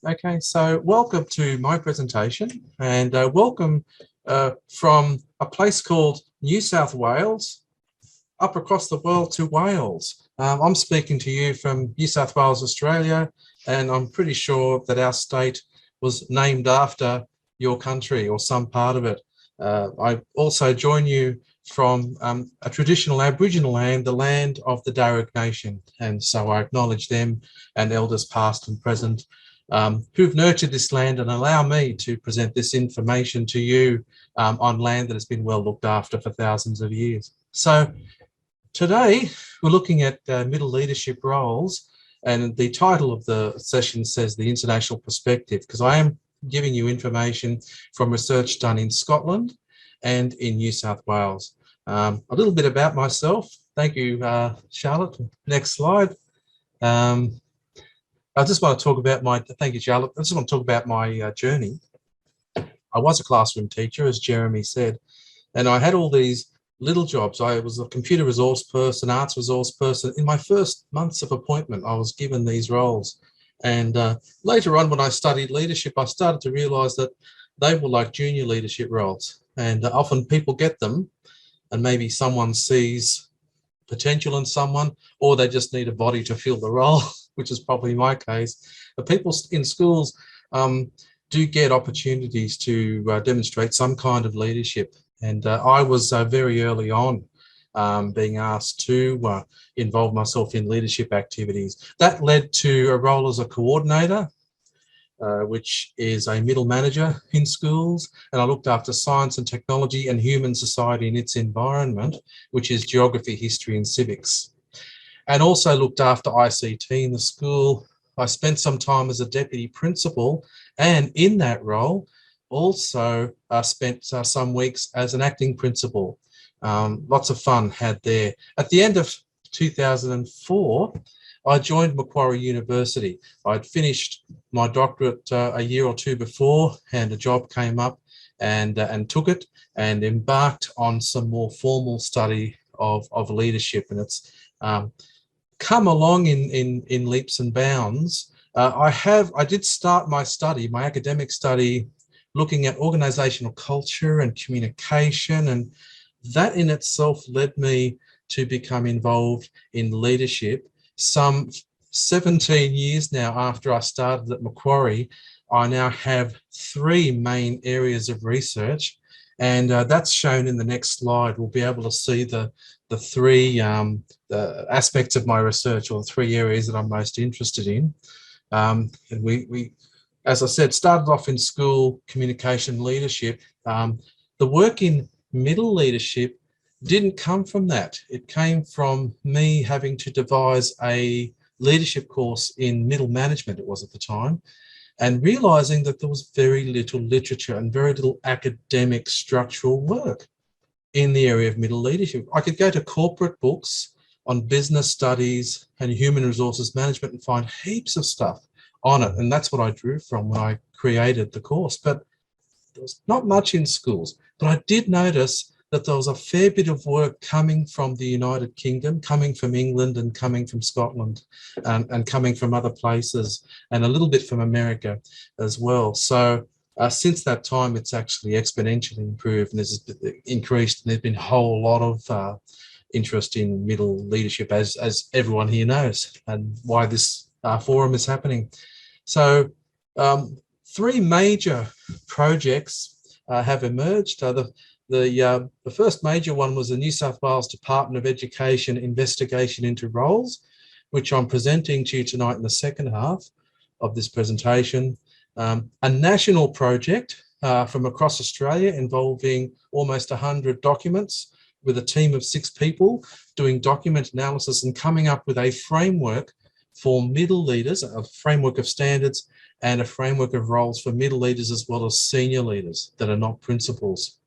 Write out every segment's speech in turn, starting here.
Okay, so welcome to my presentation and welcome from a place called New South Wales up across the world to Wales. I'm speaking to you from New South Wales, Australia, and I'm pretty sure that our state was named after your country or some part of it. I also join you from a traditional Aboriginal land, the land of the Darug Nation, and so I acknowledge them and elders past and present who've nurtured this land and allow me to present this information to you on land that has been well looked after for thousands of years. So today we're looking at middle leadership roles, and the title of the session says the international perspective, because I am giving you information from research done in Scotland and in New South Wales. A little bit about myself. Thank you, Charlotte. Next slide. I just want to talk about thank you, Charlotte. I just want to talk about my journey. I was a classroom teacher, as Jeremy said, and I had all these little jobs. I was a computer resource person, arts resource person. In my first months of appointment, I was given these roles. And later on, when I studied leadership, I started to realise that they were like junior leadership roles. And often people get them, and maybe someone sees potential in someone, or they just need a body to fill the role, which is probably my case. But people in schools do get opportunities to demonstrate some kind of leadership. And I was very early on being asked to involve myself in leadership activities. That led to a role as a coordinator, which is a middle manager in schools. And I looked after science and technology and human society in its environment, which is geography, history and civics. And also looked after ICT in the school. I spent some time as a deputy principal, and in that role also spent some weeks as an acting principal. Lots of fun had there. At the end of 2004, I joined Macquarie University. I'd finished my doctorate a year or two before, and a job came up and took it and embarked on some more formal study of leadership. And it's come along in leaps and bounds. I did start my academic study, looking at organisational culture and communication, and that in itself led me to become involved in leadership. Some 17 years now after I started at Macquarie, I now have 3 main areas of research, and that's shown in the next slide. We'll be able to see the 3 the aspects of my research, or the 3 areas that I'm most interested in. And we, as I said, started off in school, communication, leadership. The work in middle leadership didn't come from that. It came from me having to devise a leadership course in middle management, it was at the time, and realising that there was very little literature and very little academic structural work in the area of middle leadership. I could go to corporate books on business studies and human resources management and find heaps of stuff on it. And that's what I drew from when I created the course. But there was not much in schools. But I did notice that there was a fair bit of work coming from the United Kingdom, coming from England and coming from Scotland, and coming from other places, and a little bit from America as well. So since that time, it's actually exponentially improved and has increased, and there's been a whole lot of interest in middle leadership, as everyone here knows, and why this forum is happening. So 3 major projects have emerged. The first major one was the New South Wales Department of Education investigation into roles, which I'm presenting to you tonight in the second half of this presentation. A national project from across Australia involving almost 100 documents, with a team of 6 people doing document analysis and coming up with a framework for middle leaders, a framework of standards and a framework of roles for middle leaders as well as senior leaders that are not principals.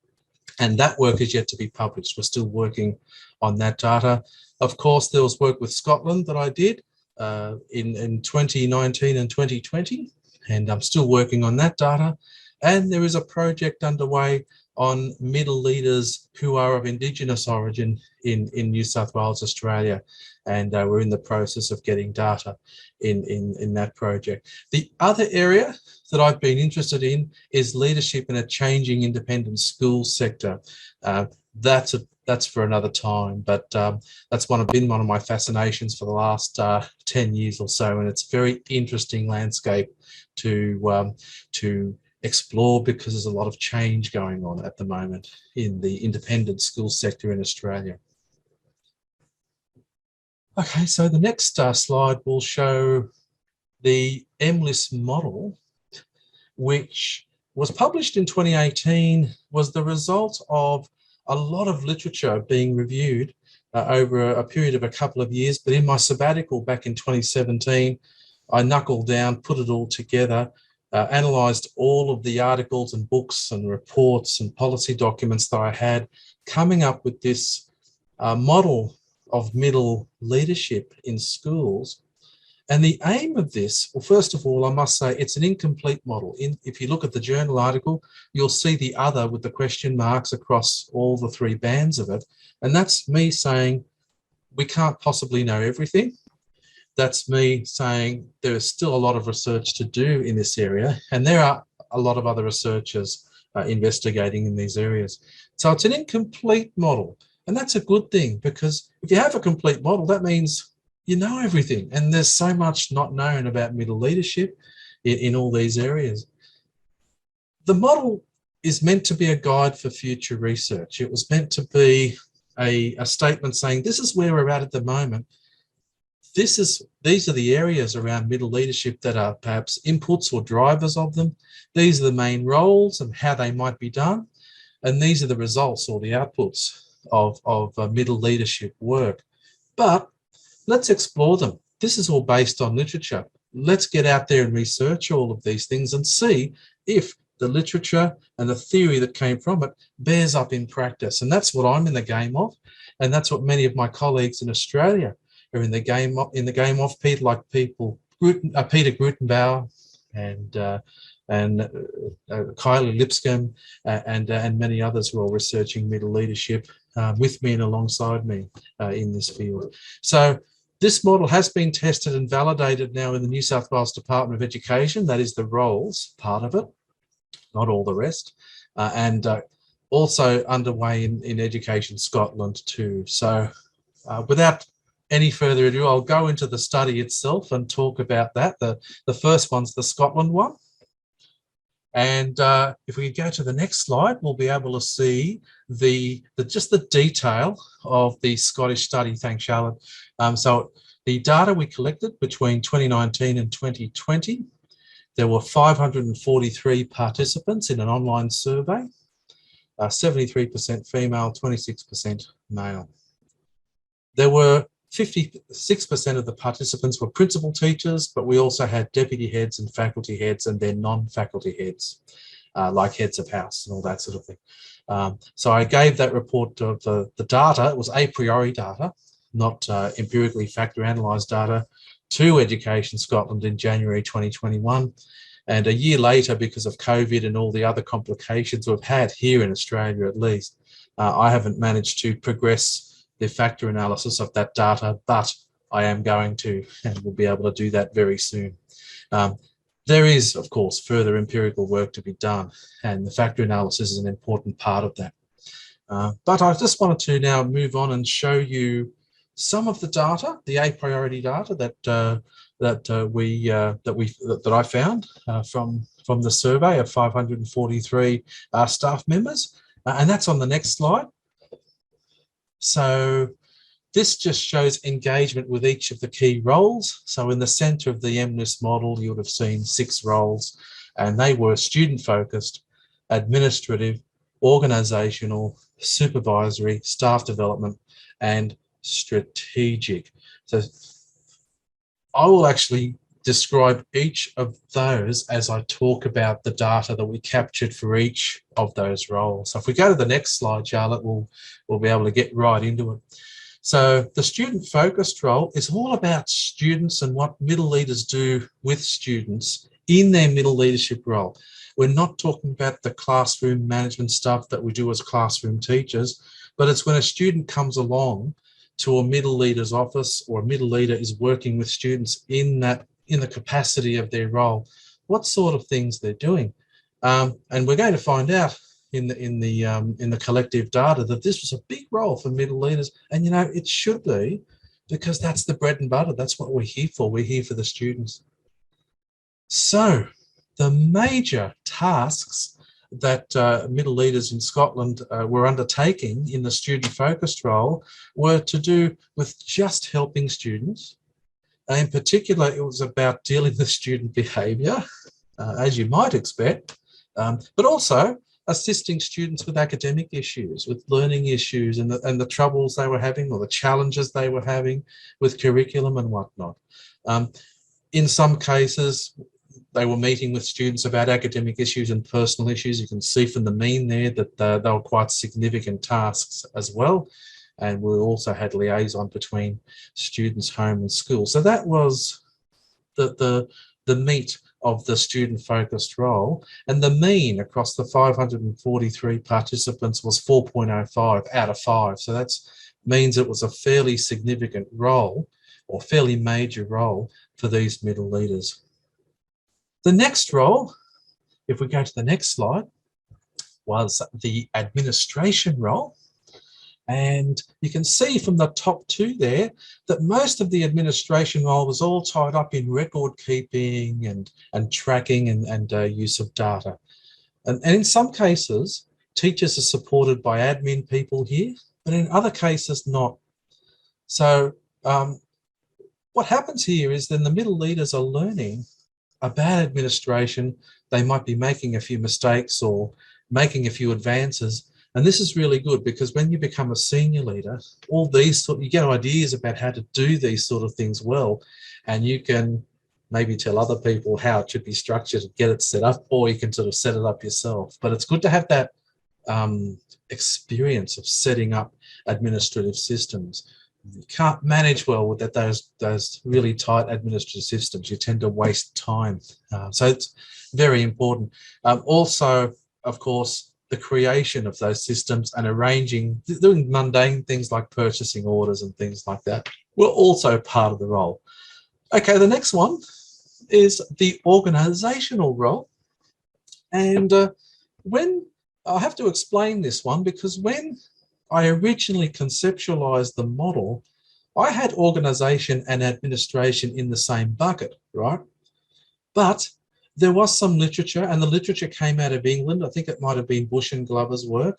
And that work is yet to be published. We're still working on that data. Of course, there was work with Scotland that I did in 2019 and 2020, and I'm still working on that data. And there is a project underway on middle leaders who are of Indigenous origin in New South Wales, Australia. And we're in the process of getting data in that project. The other area that I've been interested in is leadership in a changing independent school sector. That's for another time, but that's been one of my fascinations for the last 10 years or so, and it's a very interesting landscape to explore because there's a lot of change going on at the moment in the independent school sector in Australia. Okay, so the next slide will show the MLIS model, which was published in 2018, was the result of a lot of literature being reviewed over a period of a couple of years. But in my sabbatical back in 2017, I knuckled down, put it all together, analysed all of the articles and books and reports and policy documents that I had, coming up with this model of middle leadership in schools. And the aim of this, well, first of all, I must say it's an incomplete model. If you look at the journal article, you'll see the other with the question marks across all the three bands of it. And that's me saying we can't possibly know everything. That's me saying there is still a lot of research to do in this area, and there are a lot of other researchers investigating in these areas. So it's an incomplete model, and that's a good thing, because if you have a complete model, that means you know everything, and there's so much not known about middle leadership in all these areas. The model is meant to be a guide for future research. It was meant to be a statement saying this is where we're at the moment. These are the areas around middle leadership that are perhaps inputs or drivers of them. These are the main roles and how they might be done. And these are the results or the outputs of middle leadership work. But let's explore them. This is all based on literature. Let's get out there and research all of these things and see if the literature and the theory that came from it bears up in practice. And that's what I'm in the game of. And that's what many of my colleagues in Australia are in the game of, Peter Grutenbauer and Kylie Lipscomb and many others who are researching middle leadership with me and alongside me in this field. So this model has been tested and validated now in the New South Wales Department of Education. That is the roles part of it, not all the rest, and also underway in Education Scotland too. So without any further ado, I'll go into the study itself and talk about that. The first one's the Scotland one. And if we go to the next slide, we'll be able to see just the detail of the Scottish study. Thanks, Charlotte. So the data we collected between 2019 and 2020, there were 543 participants in an online survey, 73% female, 26% male. There were 56% of the participants were principal teachers, but we also had deputy heads and faculty heads and then non-faculty heads, like heads of house and all that sort of thing. So I gave that report of the data. It was a priori data, not empirically factor analysed data, to Education Scotland in January 2021. And a year later, because of COVID and all the other complications we've had here in Australia at least, I haven't managed to progress the factor analysis of that data, but I am going to, and we'll be able to do that very soon. There is, of course, further empirical work to be done, and the factor analysis is an important part of that. But I just wanted to now move on and show you some of the data, the a priori data that I found from the survey of 543 staff members, and that's on the next slide. So this just shows engagement with each of the key roles. So in the centre of the MNIST model, you would have seen 6 roles, and they were student-focused, administrative, organisational, supervisory, staff development, and strategic. So I will actually describe each of those as I talk about the data that we captured for each of those roles. So if we go to the next slide, Charlotte, we'll be able to get right into it. So the student-focused role is all about students and what middle leaders do with students in their middle leadership role. We're not talking about the classroom management stuff that we do as classroom teachers, but it's when a student comes along to a middle leader's office, or a middle leader is working with students in the capacity of their role, what sort of things they're doing. And we're going to find out in the collective data that this was a big role for middle leaders, and it should be, because that's the bread and butter. That's what we're here for. We're here for the students. So the major tasks that middle leaders in Scotland were undertaking in the student-focused role were to do with just helping students. In particular, it was about dealing with student behaviour, as you might expect, but also assisting students with academic issues, with learning issues, and the troubles they were having, or the challenges they were having with curriculum and whatnot. In some cases, they were meeting with students about academic issues and personal issues. You can see from the mean there that they were quite significant tasks as well. And we also had liaison between students' home and school. So that was the meat of the student-focused role. And the mean across the 543 participants was 4.05 out of 5. So that means it was a fairly significant role, or fairly major role, for these middle leaders. The next role, if we go to the next slide, was the administration role. And you can see from the top two there that most of the administration role was all tied up in record keeping and tracking and use of data. And in some cases, teachers are supported by admin people here, but in other cases not. So what happens here is then the middle leaders are learning about administration. They might be making a few mistakes or making a few advances. And this is really good, because when you become a senior leader, you get ideas about how to do these sort of things well, and you can maybe tell other people how it should be structured and get it set up, or you can sort of set it up yourself. But it's good to have that experience of setting up administrative systems. You can't manage well with those really tight administrative systems. You tend to waste time. So it's very important. Also, of course, the creation of those systems and doing mundane things like purchasing orders and things like that were also part of the role. Okay, the next one is the organisational role. And I have to explain this one, because when I originally conceptualised the model, I had organisation and administration in the same bucket, right? But there was some literature, and the literature came out of England. I think it might have been Bush and Glover's work.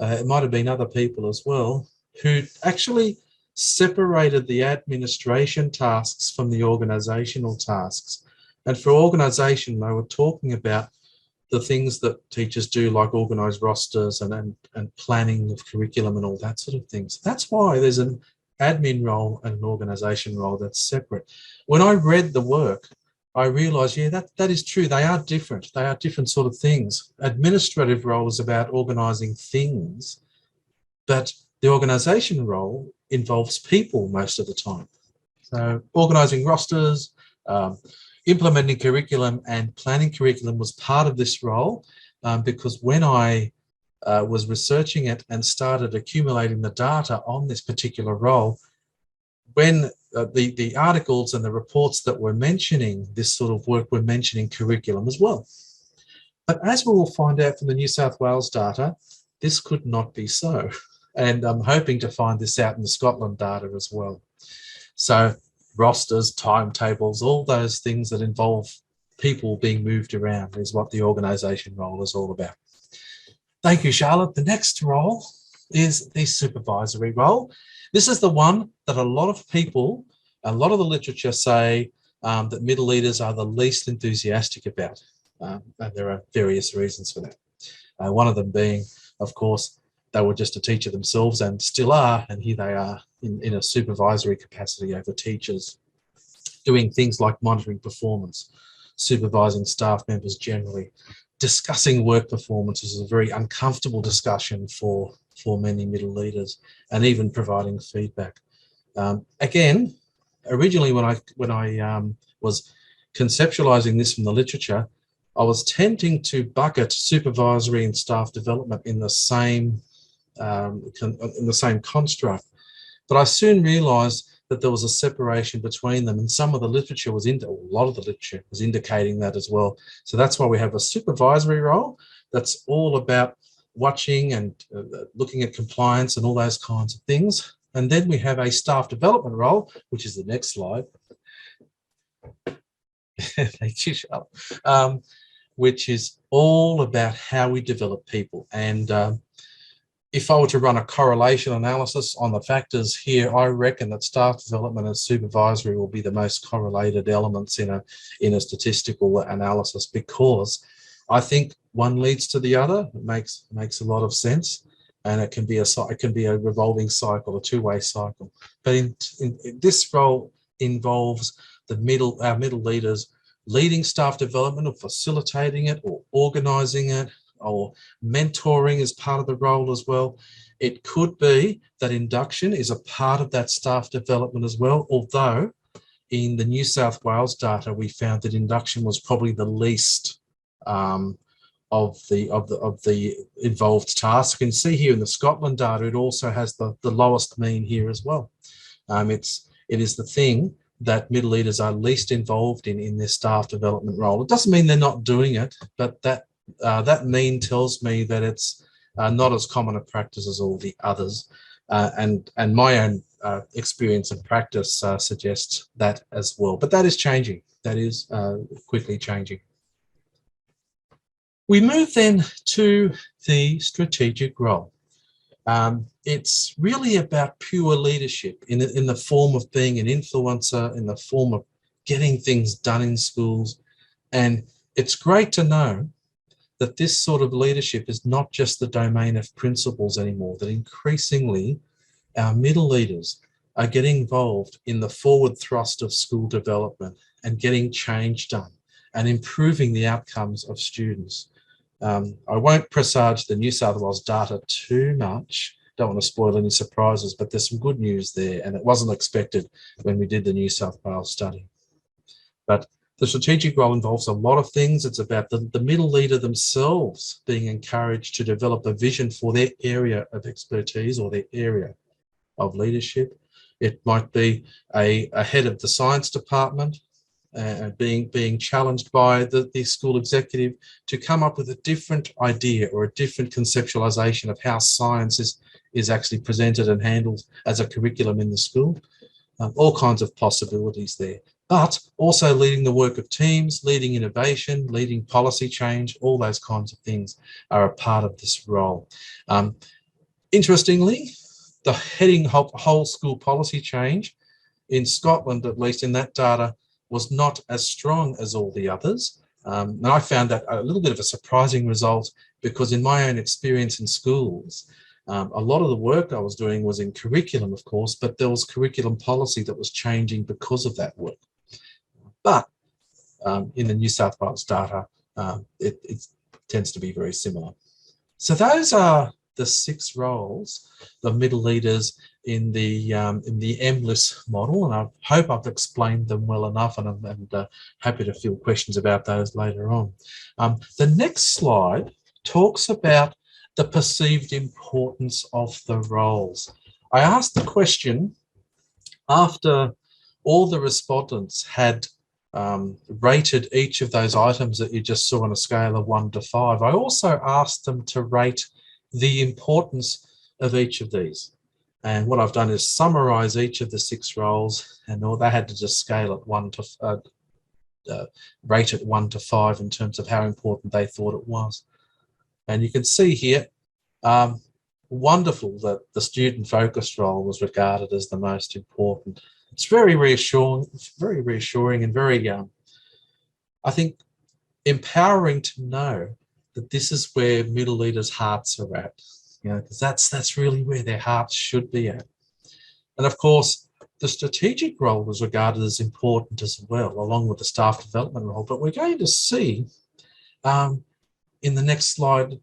It might have been other people as well, who actually separated the administration tasks from the organisational tasks. And for organisation, they were talking about the things that teachers do, like organise rosters and planning of curriculum and all that sort of things. That's why there's an admin role and an organisation role that's separate. When I read the work, I realised, yeah, that is true. They are different. They are different sort of things. Administrative role is about organising things, but the organisation role involves people most of the time. So organising rosters, implementing curriculum and planning curriculum was part of this role, because when I was researching it and started accumulating the data on this particular role, when the articles and the reports that were mentioning this sort of work were mentioning curriculum as well. But as we will find out from the New South Wales data, this could not be so. And I'm hoping to find this out in the Scotland data as well. So rosters, timetables, all those things that involve people being moved around is what the organisation role is all about. Thank you, Charlotte. The next role is the supervisory role. This is the one that a lot of people, a lot of the literature say that middle leaders are the least enthusiastic about. And there are various reasons for that. One of them being, of course, they were just a teacher themselves and still are, and here they are in a supervisory capacity over teachers, doing things like monitoring performance, supervising staff members generally. Discussing work performance is a very uncomfortable discussion for many middle leaders, and even providing feedback. Again, originally when I was conceptualizing this from the literature, I was tending to bucket supervisory and staff development in the same construct, but I soon realised that there was a separation between them, and some of the literature was a lot of the literature was indicating that as well. So that's why we have a supervisory role that's all about watching and looking at compliance and all those kinds of things. And then we have a staff development role, which is the next slide. Thank you, Charlotte. Which is all about how we develop people. And if I were to run a correlation analysis on the factors here, I reckon that staff development and supervisory will be the most correlated elements in a statistical analysis, because I think one leads to the other. It makes a lot of sense, and it can be a revolving cycle, a two-way cycle. But in this role involves our middle leaders leading staff development or facilitating it or organising it, or mentoring is part of the role as well. It could be that induction is a part of that staff development as well, although in the New South Wales data we found that induction was probably the least of the involved tasks. You can see here in the Scotland data it also has the lowest mean here as well. It is the thing that middle leaders are least involved in their staff development role. It doesn't mean they're not doing it, but that mean tells me that it's not as common a practice as all the others. And my own experience and practice suggests that as well. But that is changing. That is quickly changing. We move then to the strategic role. It's really about pure leadership in the form of being an influencer, in the form of getting things done in schools. And it's great to know that this sort of leadership is not just the domain of principals anymore, that increasingly our middle leaders are getting involved in the forward thrust of school development and getting change done and improving the outcomes of students. I won't presage the New South Wales data too much. Don't want to spoil any surprises, but there's some good news there, and it wasn't expected when we did the New South Wales study. But the strategic role involves a lot of things. It's about the middle leader themselves being encouraged to develop a vision for their area of expertise or their area of leadership. It might be a head of the science department being challenged by the school executive to come up with a different idea or a different conceptualization of how science is actually presented and handled as a curriculum in the school. All kinds of possibilities there, but also leading the work of teams, leading innovation, leading policy change, all those kinds of things are a part of this role. Interestingly, the heading whole school policy change in Scotland, at least in that data, was not as strong as all the others. And I found that a little bit of a surprising result, because in my own experience in schools, a lot of the work I was doing was in curriculum, of course, but there was curriculum policy that was changing because of that work. But in the New South Wales data, it tends to be very similar. So those are the 6 roles, the middle leaders in the MLIS model, and I hope I've explained them well enough, and I'm happy to field questions about those later on. The next slide talks about the perceived importance of the roles. I asked the question after all the respondents had rated each of those items that you just saw on a scale of 1 to 5. I also asked them to rate the importance of each of these. And what I've done is summarize each of the 6 roles, and they had to just scale it rate it 1 to 5 in terms of how important they thought it was. And you can see here, wonderful that the student-focused role was regarded as the most important. It's very reassuring, and very, I think, empowering to know that this is where middle leaders' hearts are at, because that's really where their hearts should be at. And of course, the strategic role was regarded as important as well, along with the staff development role. But we're going to see in the next slide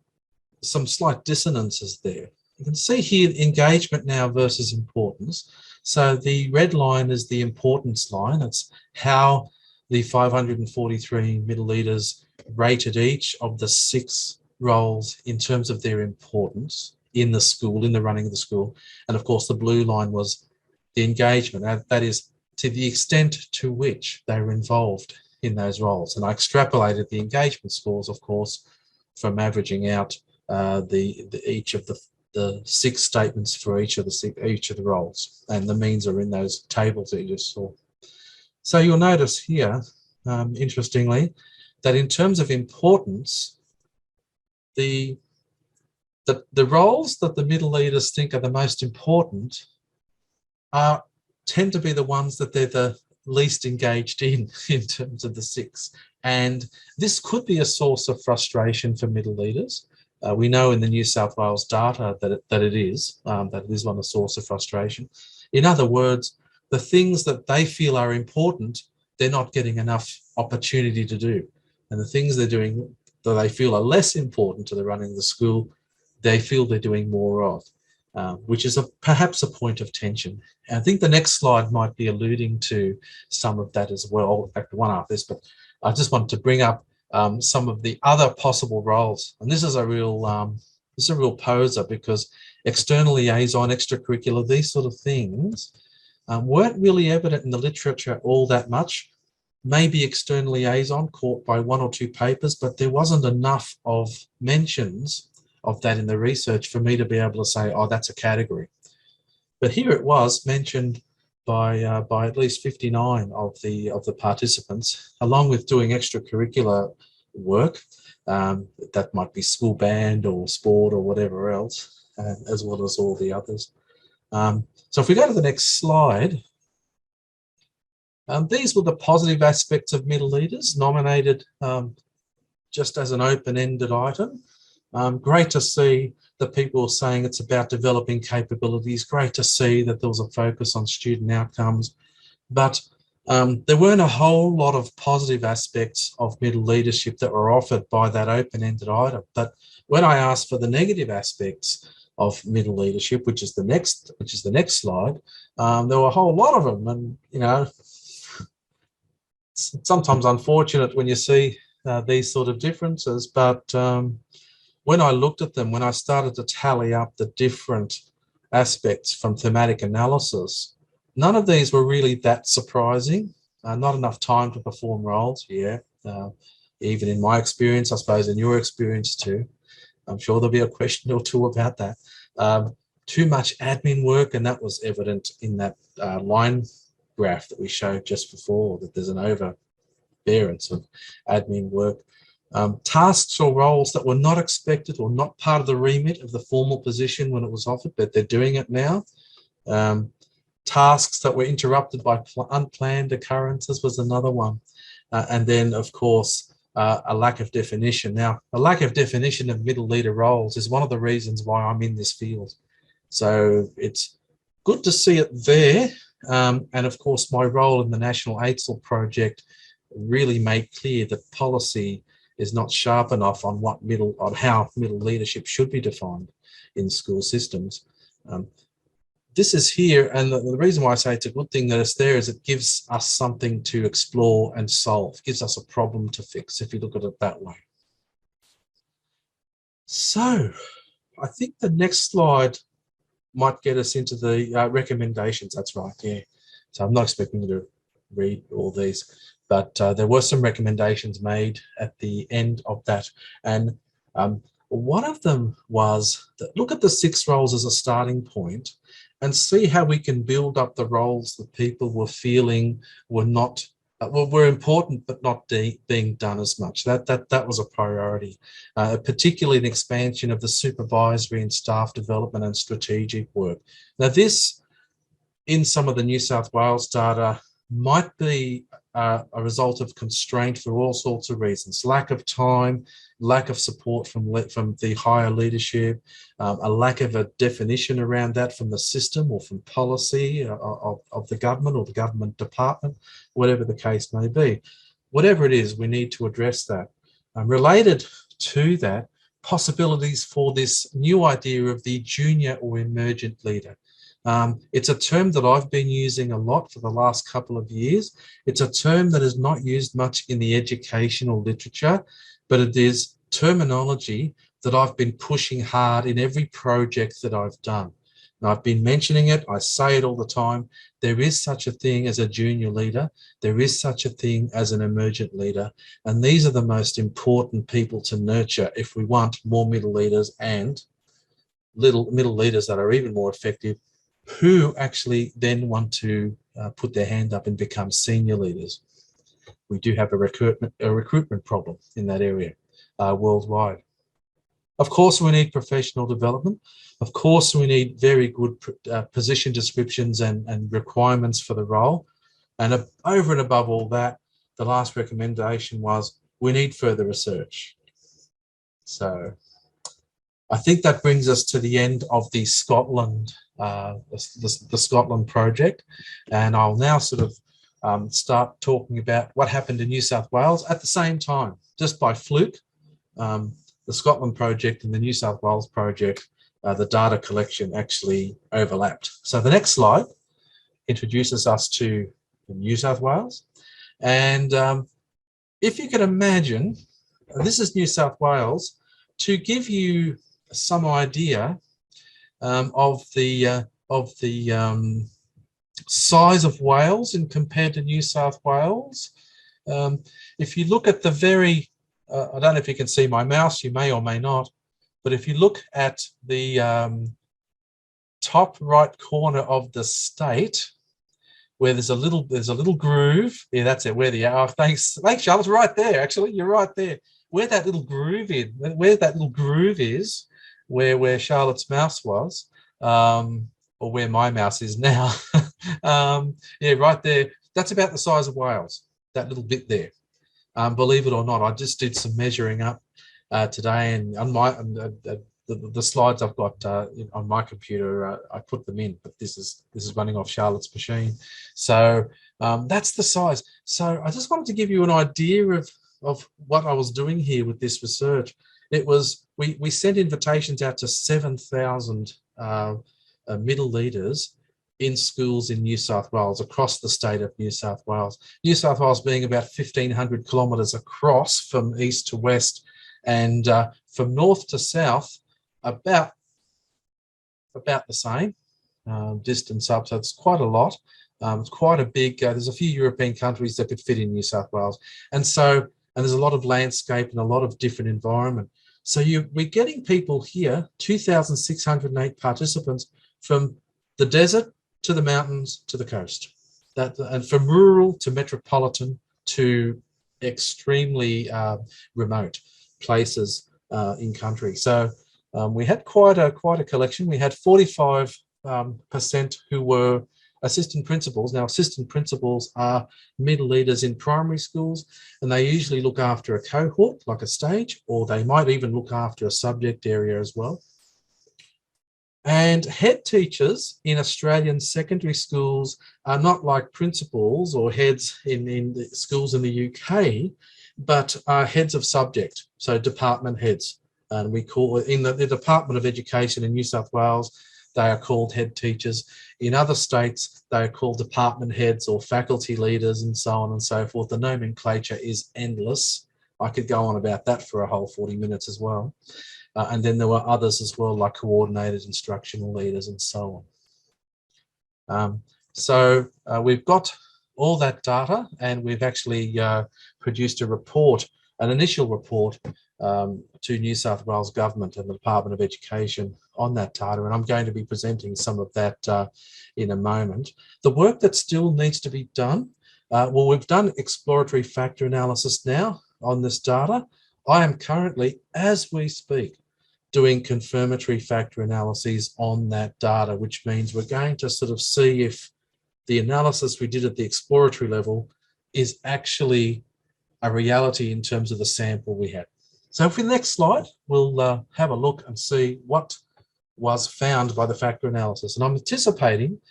some slight dissonances there. You can see here engagement now versus importance. So the red line is the importance line. It's how the 543 middle leaders rated each of the 6 roles in terms of their importance in the school, in the running of the school. And of course, the blue line was the engagement. That is to the extent to which they were involved in those roles. And I extrapolated the engagement scores, of course, from averaging out each of the 6 statements for each of the roles. And the means are in those tables that you just saw. So you'll notice here, interestingly, that in terms of importance, the roles that the middle leaders think are the most important tend to be the ones that they're the least engaged in terms of the 6. And this could be a source of frustration for middle leaders. We know in the New South Wales data that it is one a source of frustration. In other words, the things that they feel are important, they're not getting enough opportunity to do. And the things they're doing that they feel are less important to the running of the school, they feel they're doing more of, which is perhaps a point of tension. And I think the next slide might be alluding to some of that as well. In fact, one after this, but I just wanted to bring up some of the other possible roles. And this is a real poser, because external liaison, extracurricular, these sort of things weren't really evident in the literature all that much. Maybe external liaison caught by 1 or 2 papers, but there wasn't enough of mentions of that in the research for me to be able to say, oh, that's a category. But here it was mentioned by at least 59 of the participants, along with doing extracurricular work. That might be school band or sport or whatever else, as well as all the others. So if we go to the next slide, these were the positive aspects of middle leaders nominated just as an open-ended item. Great to see that people are saying it's about developing capabilities. Great to see that there was a focus on student outcomes. But there weren't a whole lot of positive aspects of middle leadership that were offered by that open-ended item. But when I asked for the negative aspects of middle leadership, which is the next slide, there were a whole lot of them. And it's sometimes unfortunate when you see these sort of differences, but when I looked at them, when I started to tally up the different aspects from thematic analysis, none of these were really that surprising. Not enough time to perform roles, even in my experience, I suppose in your experience too. I'm sure there'll be a question or two about that. Too much admin work, and that was evident in that line graph that we showed just before, that there's an overbearance of admin work. Tasks or roles that were not expected or not part of the remit of the formal position when it was offered, but they're doing it now. Tasks that were interrupted by unplanned occurrences was another one. And then, of course, a lack of definition. Now, a lack of definition of middle leader roles is one of the reasons why I'm in this field. So it's good to see it there. And of course, my role in the National AITSL project really made clear that policy is not sharp enough on how middle leadership should be defined in school systems. This is here, and the reason why I say it's a good thing that it's there is it gives us something to explore and solve. It gives us a problem to fix, if you look at it that way. So I think the next slide might get us into the recommendations. That's right, yeah. So I'm not expecting you to read all these, but there were some recommendations made at the end of that. And one of them was that look at the 6 roles as a starting point and see how we can build up the roles that people were feeling were not were important but not being done as much. That was a priority, particularly an expansion of the supervisory and staff development and strategic work. Now this, in some of the New South Wales data, might be a result of constraint for all sorts of reasons: lack of time, lack of support from the higher leadership, a lack of a definition around that from the system or from policy of the government or the government department, whatever the case may be. Whatever it is, we need to address that. Related to that, possibilities for this new idea of the junior or emergent leader. It's a term that I've been using a lot for the last couple of years. It's a term that is not used much in the educational literature, but it is terminology that I've been pushing hard in every project that I've done. And I've been mentioning it, I say it all the time. There is such a thing as a junior leader. There is such a thing as an emergent leader. And these are the most important people to nurture if we want more middle leaders and middle leaders that are even more effective, who actually then want to put their hand up and become senior leaders. We do have a recruitment problem in that area worldwide. Of course, we need professional development. Of course, we need very good position descriptions and requirements for the role. And over and above all that, the last recommendation was we need further research. So I think that brings us to the end of the Scotland, the Scotland project. And I'll now sort of start talking about what happened in New South Wales at the same time, just by fluke. The Scotland project and the New South Wales project, the data collection actually overlapped. So the next slide introduces us to New South Wales. And if you can imagine, this is New South Wales, to give you some idea of the size of Wales in compared to New South Wales. If you look at the very, I don't know if you can see my mouse, you may or may not, but if you look at the top right corner of the state, where there's a little groove. Yeah, that's it. Where the thanks, Charlotte. Right there, actually, you're right there. Where that little groove is, where Charlotte's mouse was, or where my mouse is now. Yeah, right there. That's about the size of Wales. That little bit there. Believe it or not, I just did some measuring up today, and on my the slides I've got on my computer, I put them in, but this is running off Charlotte's machine. So that's the size. So I just wanted to give you an idea of what I was doing here with this research. It was, we sent invitations out to 7,000 middle leaders in schools in New South Wales, across the state of New South Wales. New South Wales being about 1,500 kilometres across from east to west, and from north to south, about the same distance up. So it's quite a lot. It's quite a big, there's a few European countries that could fit in New South Wales. And there's a lot of landscape and a lot of different environment. So we're getting people here, 2,608 participants, from the desert to the mountains to the coast, and from rural to metropolitan to extremely remote places in country. So we had quite a collection. We had 45% who were assistant principals. Now, assistant principals are middle leaders in primary schools, and they usually look after a cohort, like a stage, or they might even look after a subject area as well. And head teachers in Australian secondary schools are not like principals or heads in the schools in the UK, but are heads of subject, so department heads. And we call it, in the Department of Education in New South Wales, they are called head teachers. In other states, they are called department heads or faculty leaders and so on and so forth. The nomenclature is endless. I could go on about that for a whole 40 minutes as well. And then there were others as well, like coordinated instructional leaders and so on. We've got all that data, and we've actually produced a report, an initial report to New South Wales Government and the Department of Education on that data, and I'm going to be presenting some of that in a moment. The work that still needs to be done, well, we've done exploratory factor analysis now on this data. I am currently, as we speak, doing confirmatory factor analyses on that data, which means we're going to sort of see if the analysis we did at the exploratory level is actually a reality in terms of the sample we had. So for the next slide, we'll have a look and see what was found by the factor analysis. And I'm anticipating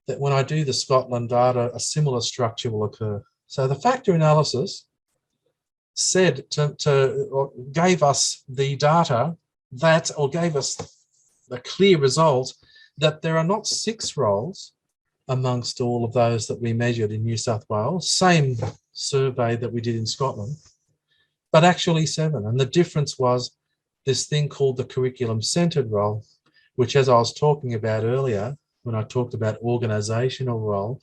that when I do the Scotland data, a similar structure will occur. So the factor analysis said or gave us the data that, or gave us the clear result that there are not 6 roles amongst all of those that we measured in New South Wales, same survey that we did in Scotland, but actually 7. And the difference was this thing called the curriculum-centred role, which, as I was talking about earlier, when I talked about organisational role,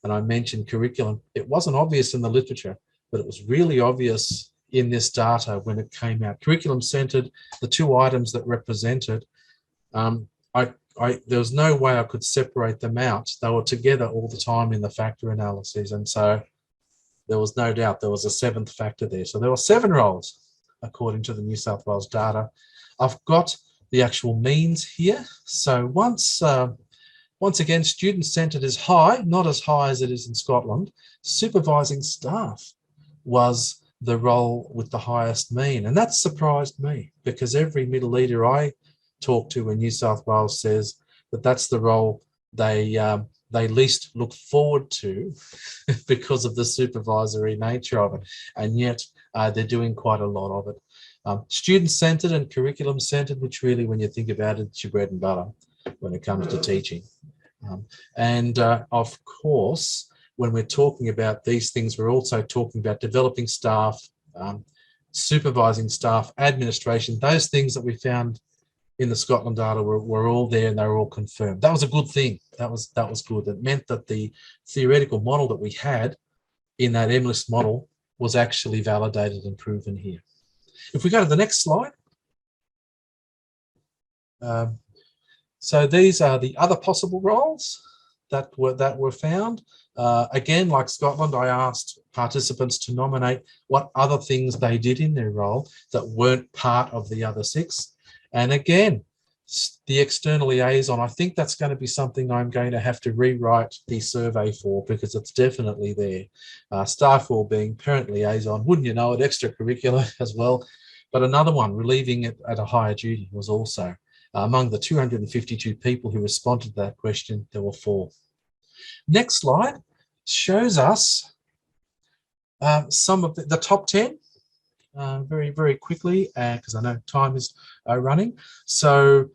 and I mentioned curriculum, it wasn't obvious in the literature, but it was really obvious in this data when it came out. Curriculum-centred, the 2 items that represented, there was no way I could separate them out. They were together all the time in the factor analyses. And so there was no doubt there was a 7th factor there. So there were 7 roles, according to the New South Wales data. I've got the actual means here. So once again, student-centred is high, not as high as it is in Scotland. Supervising staff was the role with the highest mean. And that surprised me, because every middle leader I talk to in New South Wales says that that's the role they least look forward to because of the supervisory nature of it, and yet they're doing quite a lot of it. Student-centred and curriculum-centred, which really, when you think about it, it's your bread and butter when it comes to teaching. Of course, when we're talking about these things, we're also talking about developing staff, supervising staff, administration. Those things that we found in the Scotland data were all there, and they were all confirmed. That was a good thing. That was good. It meant that the theoretical model that we had in that MLIS model was actually validated and proven here. If we go to the next slide. So these are the other possible roles that were found. Again, like Scotland, I asked participants to nominate what other things they did in their role that weren't part of the other 6. And again, the external liaison, I think that's going to be something I'm going to have to rewrite the survey for, because it's definitely there. Staff wellbeing, parent liaison, wouldn't you know it, extracurricular as well. But another one, relieving it at a higher duty, was also. Among the 252 people who responded to that question, there were 4. Next slide shows us some of the top 10. Very, very quickly, because I know time is running. So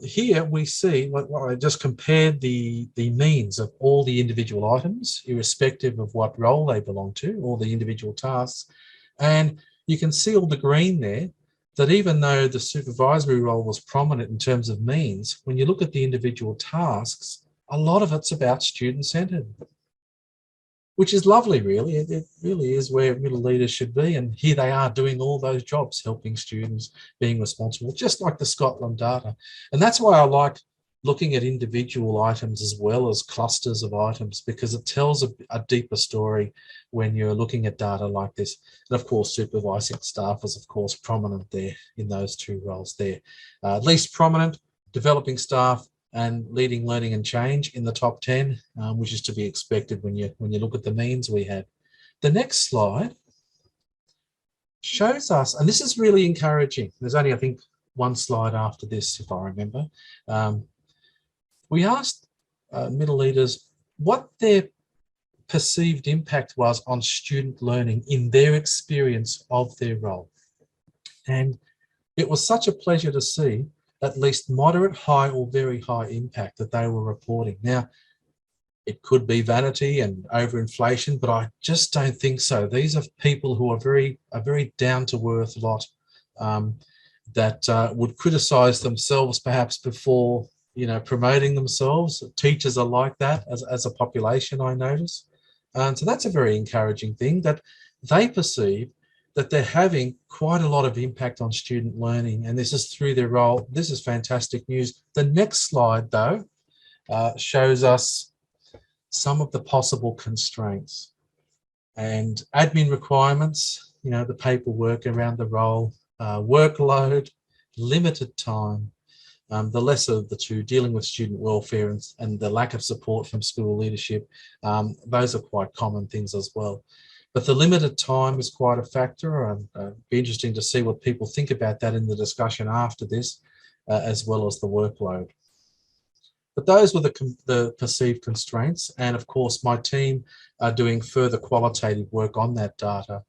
here we see, I just compared the means of all the individual items, irrespective of what role they belong to, all the individual tasks. And you can see all the green there, that even though the supervisory role was prominent in terms of means, when you look at the individual tasks, a lot of it's about student-centred, which is lovely, really. It really is where middle leaders should be. And here they are doing all those jobs, helping students, being responsible, just like the Scotland data. And that's why I like looking at individual items as well as clusters of items, because it tells a deeper story when you're looking at data like this. And of course, supervising staff is of course prominent there in those 2 roles there. Least prominent, developing staff, and leading, learning and change in the top 10, which is to be expected when you look at the means we had. The next slide shows us, and this is really encouraging. There's only, I think, 1 slide after this, if I remember. We asked middle leaders what their perceived impact was on student learning in their experience of their role. And it was such a pleasure to see at least moderate, high or very high impact that they were reporting. Now, it could be vanity and overinflation, but I just don't think so. These are people who are a very down-to-earth lot that would criticise themselves perhaps before promoting themselves. Teachers are like that as a population, I notice. And so that's a very encouraging thing, that they perceive that they're having quite a lot of impact on student learning, and this is through their role. This is fantastic news. The next slide, though, shows us some of the possible constraints and admin requirements, the paperwork around the role, workload, limited time, the lesser of the 2, dealing with student welfare and the lack of support from school leadership. Those are quite common things as well. But the limited time is quite a factor. It'd be interesting to see what people think about that in the discussion after this, as well as the workload. But those were the perceived constraints. And of course, my team are doing further qualitative work on that data,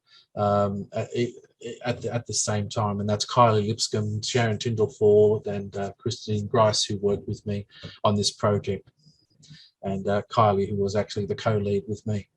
at the same time, and that's Kylie Lipscomb, Sharon Tyndall-Ford, and Christine Grice, who worked with me on this project, and Kylie, who was actually the co-lead with me.